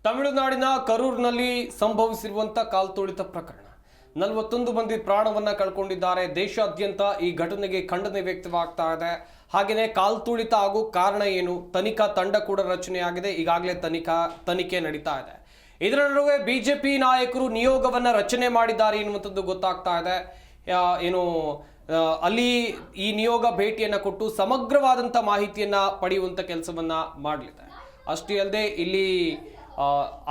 ತಮಿಳುನಾಡಿನ ಕರೂರಿನಲ್ಲಿ ಸಂಭವಿಸಿರುವಂತ ಕಾಲ್ತುಳಿತ ಪ್ರಕರಣ 41 ಮಂದಿ ಪ್ರಾಣವನ್ನ ಕಳ್ಕೊಂಡಿದ್ದಾರೆ. ದೇಶಾದ್ಯಂತ ಈ ಘಟನೆಗೆ ಖಂಡನೆ ವ್ಯಕ್ತವಾಗ್ತಾ ಇದೆ. ಹಾಗೆಯೇ ಕಾಲ್ತುಳಿತ ಆಗೋ ಕಾರಣ ಏನು, ತನಿಖಾ ತಂಡ ಕೂಡ ರಚನೆಯಾಗಿದೆ. ಈಗಾಗಲೇ ತನಿಖೆ ನಡೀತಾ ಇದೆ. ಇದರ ನಡುವೆ ಬಿಜೆಪಿ ನಾಯಕರು ನಿಯೋಗವನ್ನ ರಚನೆ ಮಾಡಿದ್ದಾರೆ ಎನ್ನುವಂಥದ್ದು ಗೊತ್ತಾಗ್ತಾ ಇದೆ. ಅಲ್ಲಿ ಈ ನಿಯೋಗ ಭೇಟಿಯನ್ನ ಕೊಟ್ಟು ಸಮಗ್ರವಾದಂಥ ಮಾಹಿತಿಯನ್ನ ಪಡೆಯುವಂಥ ಕೆಲಸವನ್ನ ಮಾಡಲಿದೆ. ಅಷ್ಟೇ ಅಲ್ಲದೆ ಇಲ್ಲಿ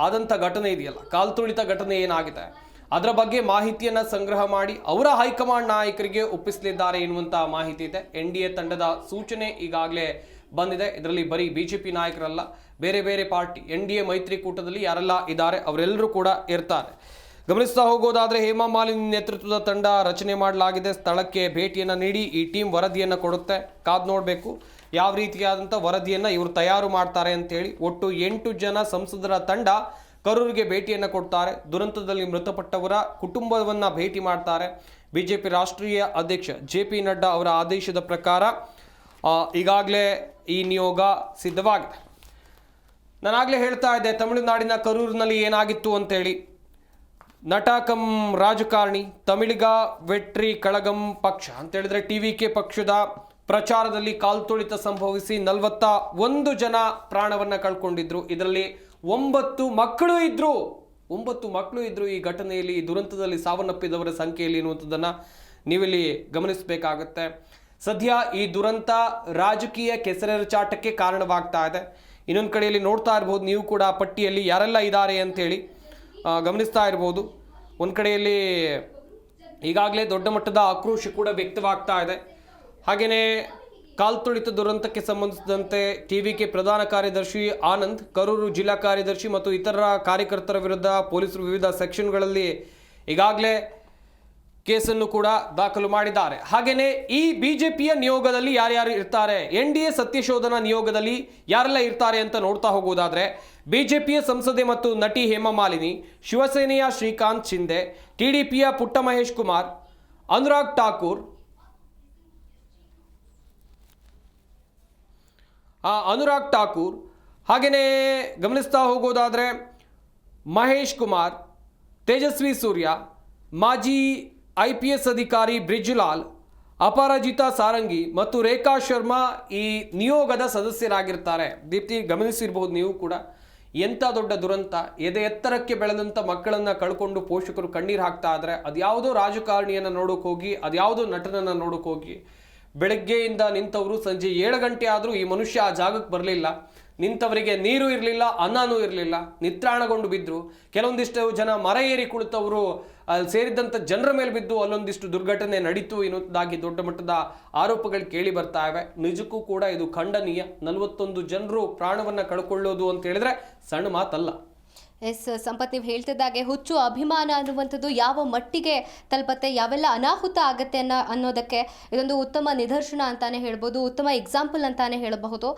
ಆದಂಥ ಘಟನೆ ಇದೆಯಲ್ಲ, ಕಾಲ್ತುಳಿತ ಘಟನೆ ಏನಾಗಿದೆ ಅದರ ಬಗ್ಗೆ ಮಾಹಿತಿಯನ್ನ ಸಂಗ್ರಹ ಮಾಡಿ ಅವರ ಹೈಕಮಾಂಡ್ ನಾಯಕರಿಗೆ ಒಪ್ಪಿಸಲಿದ್ದಾರೆ ಎನ್ನುವಂಥ ಮಾಹಿತಿ ಇದೆ. NDA ತಂಡದ ಸೂಚನೆ ಈಗಾಗಲೇ ಬಂದಿದೆ. ಇದರಲ್ಲಿ ಬರೀ ಬಿಜೆಪಿ ನಾಯಕರಲ್ಲ, ಬೇರೆ ಬೇರೆ ಪಾರ್ಟಿ NDA ಮೈತ್ರಿಕೂಟದಲ್ಲಿ ಯಾರೆಲ್ಲ ಇದ್ದಾರೆ ಅವರೆಲ್ಲರೂ ಕೂಡ ಇರ್ತಾರೆ. ಗಮನಿಸ್ತಾ ಹೋಗೋದಾದ್ರೆ ಹೇಮಾ ಮಾಲಿನಿ ನೇತೃತ್ವದ ತಂಡ ರಚನೆ ಮಾಡಲಾಗಿದೆ. ಸ್ಥಳಕ್ಕೆ ಭೇಟಿಯನ್ನು ನೀಡಿ ಈ ಟೀಮ್ ವರದಿಯನ್ನು ಕೊಡುತ್ತೆ. ಕಾದು ನೋಡಬೇಕು ಯಾವ ರೀತಿಯಾದಂಥ ವರದಿಯನ್ನು ಇವರು ತಯಾರು ಮಾಡ್ತಾರೆ ಅಂತೇಳಿ. ಒಟ್ಟು 8 ಜನ ಸಂಸದರ ತಂಡ ಕರೂರಿಗೆ ಭೇಟಿಯನ್ನು ಕೊಡ್ತಾರೆ. ದುರಂತದಲ್ಲಿ ಮೃತಪಟ್ಟವರ ಕುಟುಂಬವನ್ನು ಭೇಟಿ ಮಾಡ್ತಾರೆ. ಬಿಜೆಪಿ ರಾಷ್ಟ್ರೀಯ ಅಧ್ಯಕ್ಷ JP ನಡ್ಡಾ ಅವರ ಆದೇಶದ ಪ್ರಕಾರ ಈಗಾಗಲೇ ಈ ನಿಯೋಗ ಸಿದ್ಧವಾಗಿದೆ. ನಾನಾಗಲೇ ಹೇಳ್ತಾ ಇದ್ದೆ ತಮಿಳುನಾಡಿನ ಕರೂರಿನಲ್ಲಿ ಏನಾಗಿತ್ತು ಅಂತೇಳಿ. ನಟ ಕಂ ರಾಜಕಾರಣಿ ತಮಿಳಿಗ ವೆಟ್ರಿ ಕಳಗಂ ಪಕ್ಷ ಅಂತೇಳಿದ್ರೆ TVK ಪಕ್ಷದ ಪ್ರಚಾರದಲ್ಲಿ ಕಾಲ್ತುಳಿತ ಸಂಭವಿಸಿ 41 ಜನ ಪ್ರಾಣವನ್ನ ಕಳ್ಕೊಂಡಿದ್ರು. ಇದರಲ್ಲಿ 9 ಮಕ್ಕಳು ಇದ್ರು. ಈ ಘಟನೆಯಲ್ಲಿ ಈ ದುರಂತದಲ್ಲಿ ಸಾವನ್ನಪ್ಪಿದವರ ಸಂಖ್ಯೆಯಲ್ಲಿ ಎನ್ನುವಂಥದ್ದನ್ನು ನೀವಿಲ್ಲಿ ಗಮನಿಸಬೇಕಾಗತ್ತೆ. ಸದ್ಯ ಈ ದುರಂತ ರಾಜಕೀಯ ಕೆಸರೆರಚಾಟಕ್ಕೆ ಕಾರಣವಾಗ್ತಾ ಇದೆ. ಇನ್ನೊಂದು ಕಡೆಯಲ್ಲಿ ನೋಡ್ತಾ ಇರ್ಬೋದು ನೀವು ಕೂಡ ಪಟ್ಟಿಯಲ್ಲಿ ಯಾರೆಲ್ಲ ಇದ್ದಾರೆ ಅಂತೇಳಿ ಗಮನಿಸ್ತಾ ಇರ್ಬೋದು. ಒಂದು ಕಡೆಯಲ್ಲಿ ಈಗಾಗಲೇ ದೊಡ್ಡ ಮಟ್ಟದ ಆಕ್ರೋಶ ಕೂಡ ವ್ಯಕ್ತವಾಗ್ತಾ ಇದೆ. ಹಾಗೆಯೇ ಕಾಲ್ತುಳಿತ ದುರಂತಕ್ಕೆ ಸಂಬಂಧಿಸಿದಂತೆ TVK ಪ್ರಧಾನ ಕಾರ್ಯದರ್ಶಿ ಆನಂದ್, ಕರೂರು ಜಿಲ್ಲಾ ಕಾರ್ಯದರ್ಶಿ ಮತ್ತು ಇತರ ಕಾರ್ಯಕರ್ತರ ವಿರುದ್ಧ ಪೊಲೀಸರು ವಿವಿಧ ಸೆಕ್ಷನ್ಗಳಲ್ಲಿ ಈಗಾಗಲೇ ಕೇಸನ್ನು ಕೂಡ ದಾಖಲು ಮಾಡಿದ್ದಾರೆ. ಹಾಗೆಯೇ ಈ ಬಿಜೆಪಿಯ ನಿಯೋಗದಲ್ಲಿ ಯಾರ್ಯಾರು ಇರ್ತಾರೆ, NDA ಸತ್ಯಶೋಧನಾ ನಿಯೋಗದಲ್ಲಿ ಯಾರೆಲ್ಲ ಇರ್ತಾರೆ ಅಂತ ನೋಡ್ತಾ ಹೋಗೋದಾದ್ರೆ ಬಿಜೆಪಿಯ ಸಂಸದೆ ಮತ್ತು ನಟಿ ಹೇಮಾ ಮಾಲಿನಿ, ಶಿವಸೇನೆಯ ಶ್ರೀಕಾಂತ್ ಶಿಂದೆ, TDPಯ ಪುಟ್ಟ ಮಹೇಶ್ ಕುಮಾರ್, ಅನುರಾಗ್ ಠಾಕೂರ್, ಹಾಗೆಯೇ ಗಮನಿಸ್ತಾ ಹೋಗೋದಾದರೆ ಮಹೇಶ್ ಕುಮಾರ್, ತೇಜಸ್ವಿ ಸೂರ್ಯ, ಮಾಜಿ IPS ಅಧಿಕಾರಿ ಬ್ರಿಜ್ಲಾಲ್, ಅಪರಾಜಿತಾ ಸಾರಂಗಿ ಮತ್ತು ರೇಖಾ ಶರ್ಮಾ ಈ ನಿಯೋಗದ ಸದಸ್ಯರಾಗಿರ್ತಾರೆ. ದೀಪ್ತಿ, ಗಮನಿಸಿರ್ಬೋದು ನೀವು ಕೂಡ, ಎಂಥ ದೊಡ್ಡ ದುರಂತ. ಎದೆ ಎತ್ತರಕ್ಕೆ ಬೆಳೆದಂಥ ಮಕ್ಕಳನ್ನು ಕಳ್ಕೊಂಡು ಪೋಷಕರು ಕಣ್ಣೀರು ಹಾಕ್ತಾ ಇದ್ರೆ, ಅದ್ಯಾವುದೋ ರಾಜಕಾರಣಿಯನ್ನು ನೋಡೋಕೆ ಹೋಗಿ, ಅದ್ಯಾವುದೋ ನಟನನ್ನು ನೋಡೋಕೆ ಹೋಗಿ ಬೆಳಗ್ಗೆಯಿಂದ ನಿಂತವರು ಸಂಜೆ 7 ಗಂಟೆ ಆದರೂ ಈ ಮನುಷ್ಯ ಆ ಜಾಗಕ್ಕೆ ಬರಲಿಲ್ಲ. ನಿಂತವರಿಗೆ ನೀರು ಇರಲಿಲ್ಲ, ಅನ್ನನೂ ಇರಲಿಲ್ಲ, ನಿತ್ರಾಣಗೊಂಡು ಬಿದ್ದರು. ಕೆಲವೊಂದಿಷ್ಟು ಜನ ಮರ ಏರಿ ಕುಳಿತವರು ಅಲ್ಲಿ ಸೇರಿದಂಥ ಜನರ ಮೇಲೆ ಬಿದ್ದು ಅಲ್ಲೊಂದಿಷ್ಟು ದುರ್ಘಟನೆ ನಡೀತು ಎನ್ನುವುದಾಗಿ ದೊಡ್ಡ ಮಟ್ಟದ ಆರೋಪಗಳು ಕೇಳಿ ಬರ್ತಾ ಇವೆ. ನಿಜಕ್ಕೂ ಕೂಡ ಇದು ಖಂಡನೀಯ. 41 ಜನರು ಪ್ರಾಣವನ್ನು ಕಳ್ಕೊಳ್ಳೋದು ಅಂತ ಹೇಳಿದ್ರೆ ಸಣ್ಣ ಮಾತಲ್ಲ. ಎಸ್ ಸಂಪತ್, ನೀವು ಹೇಳ್ತಿದ್ದಾಗೆ ಹುಚ್ಚು ಅಭಿಮಾನ ಅನ್ನುವಂಥದ್ದು ಯಾವ ಮಟ್ಟಿಗೆ ತಲುಪತ್ತೆ, ಯಾವೆಲ್ಲ ಅನಾಹುತ ಆಗತ್ತೆ ಅನ್ನೋದಕ್ಕೆ ಇದೊಂದು ಉತ್ತಮ ನಿದರ್ಶನ ಅಂತಾನೆ ಹೇಳ್ಬೋದು, ಉತ್ತಮ ಎಕ್ಸಾಂಪಲ್ ಅಂತಾನೆ ಹೇಳಬಹುದು.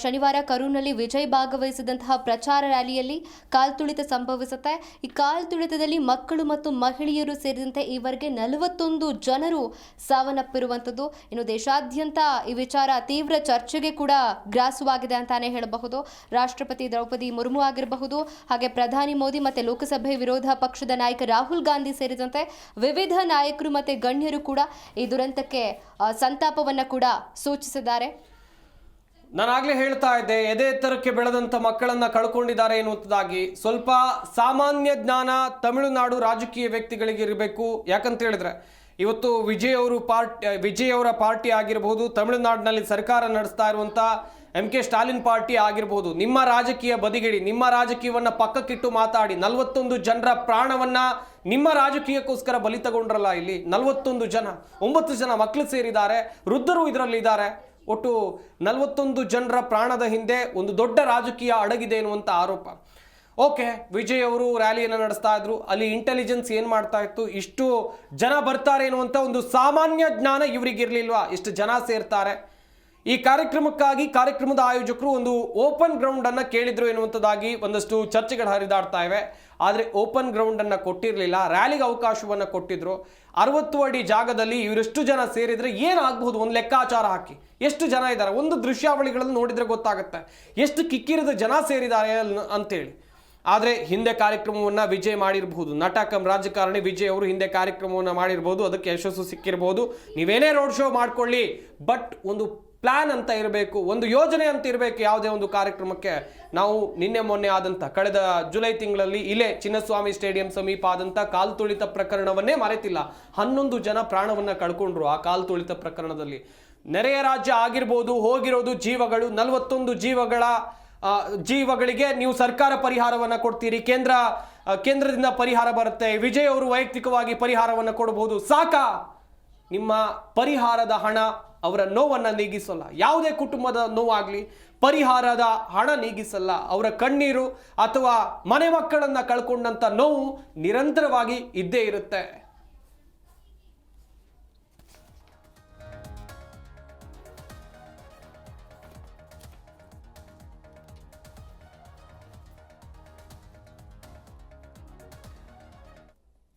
ಶನಿವಾರ ಕರೂರಿನಲ್ಲಿ ವಿಜಯ್ ಭಾಗವಹಿಸಿದಂತಹ ಪ್ರಚಾರ ರ್ಯಾಲಿಯಲ್ಲಿ ಕಾಲ್ತುಳಿತ ಸಂಭವಿಸುತ್ತೆ. ಈ ಕಾಲ್ತುಳಿತದಲ್ಲಿ ಮಕ್ಕಳು ಮತ್ತು ಮಹಿಳೆಯರು ಸೇರಿದಂತೆ ಈವರೆಗೆ 41 ಜನರು ಸಾವನ್ನಪ್ಪಿರುವಂಥದ್ದು. ಇನ್ನು ದೇಶಾದ್ಯಂತ ಈ ವಿಚಾರ ತೀವ್ರ ಚರ್ಚೆಗೆ ಕೂಡ ಗ್ರಾಸವಾಗಿದೆ ಅಂತಾನೆ ಹೇಳಬಹುದು. ರಾಷ್ಟ್ರಪತಿ ದ್ರೌಪದಿ ಮುರ್ಮು ಆಗಿರಬಹುದು, ಹಾಗೆ ಪ್ರಧಾನಿ ಮೋದಿ ಮತ್ತೆ ಲೋಕಸಭೆ ವಿರೋಧ ಪಕ್ಷದ ನಾಯಕ ರಾಹುಲ್ ಗಾಂಧಿ ಸೇರಿದಂತೆ ವಿವಿಧ ನಾಯಕರು ಮತ್ತೆ ಗಣ್ಯರು ಕೂಡ ಈ ದುರಂತಕ್ಕೆ ಸಂತಾಪವನ್ನ ಕೂಡ ಸೂಚಿಸಿದ್ದಾರೆ. ನಾನಾಗಲೇ ಹೇಳ್ತಾ ಇದ್ದೆ, ಎದೆ ಎತ್ತರಕ್ಕೆ ಬೆಳೆದಂಥ ಮಕ್ಕಳನ್ನ ಕಳ್ಕೊಂಡಿದ್ದಾರೆ ಎನ್ನುವಂಥದ್ದಾಗಿ. ಸ್ವಲ್ಪ ಸಾಮಾನ್ಯ ಜ್ಞಾನ ತಮಿಳುನಾಡು ರಾಜಕೀಯ ವ್ಯಕ್ತಿಗಳಿಗೆ ಇರಬೇಕು. ಯಾಕಂತ ಹೇಳಿದ್ರೆ ಇವತ್ತು ವಿಜಯ್ ಅವರ ಪಾರ್ಟಿ ಆಗಿರಬಹುದು, ತಮಿಳುನಾಡಿನಲ್ಲಿ ಸರ್ಕಾರ ನಡೆಸ್ತಾ ಇರುವಂಥ MK ಸ್ಟಾಲಿನ್ ಪಾರ್ಟಿ ಆಗಿರ್ಬೋದು. ನಿಮ್ಮ ರಾಜಕೀಯ ಬದಿಗಿಡಿ, ನಿಮ್ಮ ರಾಜಕೀಯವನ್ನು ಪಕ್ಕಕ್ಕಿಟ್ಟು ಮಾತಾಡಿ. 41 ಜನರ ಪ್ರಾಣವನ್ನ ನಿಮ್ಮ ರಾಜಕೀಯಕ್ಕೋಸ್ಕರ ಬಲಿ ತಗೊಂಡ್ರಲ್ಲ. ಇಲ್ಲಿ 41 ಜನ, 9 ಜನ ಮಕ್ಕಳು ಸೇರಿದ್ದಾರೆ, ವೃದ್ಧರು ಇದರಲ್ಲಿ ಇದ್ದಾರೆ. ಒಟ್ಟು 41 ಜನರ ಪ್ರಾಣದ ಹಿಂದೆ ಒಂದು ದೊಡ್ಡ ರಾಜಕೀಯ ಅಡಗಿದೆ ಎನ್ನುವಂಥ ಆರೋಪ. ಓಕೆ, ವಿಜಯ್ ಅವರು ರ್ಯಾಲಿಯನ್ನು ನಡೆಸ್ತಾ ಇದ್ರು, ಅಲ್ಲಿ ಇಂಟೆಲಿಜೆನ್ಸ್ ಏನು ಮಾಡ್ತಾ ಇತ್ತು, ಇಷ್ಟು ಜನ ಬರ್ತಾರೆ ಎನ್ನುವಂಥ ಒಂದು ಸಾಮಾನ್ಯ ಜ್ಞಾನ ಇವರಿಗಿರಲಿಲ್ವಾ? ಇಷ್ಟು ಜನ ಸೇರ್ತಾರೆ. ಈ ಕಾರ್ಯಕ್ರಮಕ್ಕಾಗಿ ಕಾರ್ಯಕ್ರಮದ ಆಯೋಜಕರು ಒಂದು ಓಪನ್ ಗ್ರೌಂಡ್ ಅನ್ನ ಕೇಳಿದ್ರು ಎನ್ನುವಂಥದ್ದಾಗಿ ಒಂದಷ್ಟು ಚರ್ಚೆಗಳು ಹರಿದಾಡ್ತಾ ಇವೆ. ಆದರೆ ಓಪನ್ ಗ್ರೌಂಡ್ ಅನ್ನ ಕೊಟ್ಟಿರಲಿಲ್ಲ, ರ್ಯಾಲಿಗೆ ಅವಕಾಶವನ್ನು ಕೊಟ್ಟಿದ್ರು. 60 ಅಡಿ ಜಾಗದಲ್ಲಿ ಇವರೆಷ್ಟು ಜನ ಸೇರಿದ್ರೆ ಏನಾಗಬಹುದು ಒಂದು ಲೆಕ್ಕಾಚಾರ ಹಾಕಿ. ಎಷ್ಟು ಜನ ಇದ್ದಾರೆ, ಒಂದು ದೃಶ್ಯಾವಳಿಗಳನ್ನು ನೋಡಿದ್ರೆ ಗೊತ್ತಾಗುತ್ತೆ ಎಷ್ಟು ಕಿಕ್ಕಿರಿದ ಜನ ಸೇರಿದ್ದಾರೆ ಅಂತೇಳಿ. ಆದರೆ ಹಿಂದೆ ಕಾರ್ಯಕ್ರಮವನ್ನು ವಿಜಯ್ ಮಾಡಿರಬಹುದು, ನಟ ಕಮ್ ರಾಜಕಾರಣಿ ವಿಜಯ್ ಅವರು ಹಿಂದೆ ಕಾರ್ಯಕ್ರಮವನ್ನು ಮಾಡಿರ್ಬೋದು, ಅದಕ್ಕೆ ಯಶಸ್ಸು ಸಿಕ್ಕಿರ್ಬೋದು. ನೀವೇನೇ ರೋಡ್ ಶೋ ಮಾಡ್ಕೊಳ್ಳಿ, ಬಟ್ ಒಂದು ಪ್ಲಾನ್ ಅಂತ ಇರಬೇಕು, ಒಂದು ಯೋಜನೆ ಅಂತ ಇರಬೇಕು ಯಾವುದೇ ಒಂದು ಕಾರ್ಯಕ್ರಮಕ್ಕೆ. ನಾವು ನಿನ್ನೆ ಮೊನ್ನೆ ಆದಂಥ ಕಳೆದ ಜುಲೈ ತಿಂಗಳಲ್ಲಿ ಇಲ್ಲೇ ಚಿನ್ನಸ್ವಾಮಿ ಸ್ಟೇಡಿಯಂ ಸಮೀಪ ಆದಂಥ ಕಾಲು ತುಳಿತ ಪ್ರಕರಣವನ್ನೇ ಮರೆತಿಲ್ಲ. 11 ಜನ ಪ್ರಾಣವನ್ನು ಕಳ್ಕೊಂಡ್ರು ಆ ಕಾಲು ತುಳಿತ ಪ್ರಕರಣದಲ್ಲಿ. ನೆರೆಯ ರಾಜ್ಯ ಆಗಿರ್ಬೋದು, ಹೋಗಿರೋದು ಜೀವಗಳು, 41 ಜೀವಗಳಿಗೆ ನೀವು ಸರ್ಕಾರ ಪರಿಹಾರವನ್ನು ಕೊಡ್ತೀರಿ, ಕೇಂದ್ರದಿಂದ ಪರಿಹಾರ ಬರುತ್ತೆ, ವಿಜಯ್ ಅವರು ವೈಯಕ್ತಿಕವಾಗಿ ಪರಿಹಾರವನ್ನು ಕೊಡಬಹುದು. ಸಾಕಾ? ನಿಮ್ಮ ಪರಿಹಾರದ ಹಣ ಅವರ ನೋವನ್ನು ನೀಗಿಸಲ್ಲ. ಯಾವುದೇ ಕುಟುಂಬದ ನೋವಾಗಲಿ ಪರಿಹಾರದ ಹಣ ನೀಗಿಸಲ್ಲ. ಅವರ ಕಣ್ಣೀರು ಅಥವಾ ಮನೆ ಮಕ್ಕಳನ್ನು ಕಳ್ಕೊಂಡಂಥ ನೋವು ನಿರಂತರವಾಗಿ ಇದ್ದೇ ಇರುತ್ತೆ.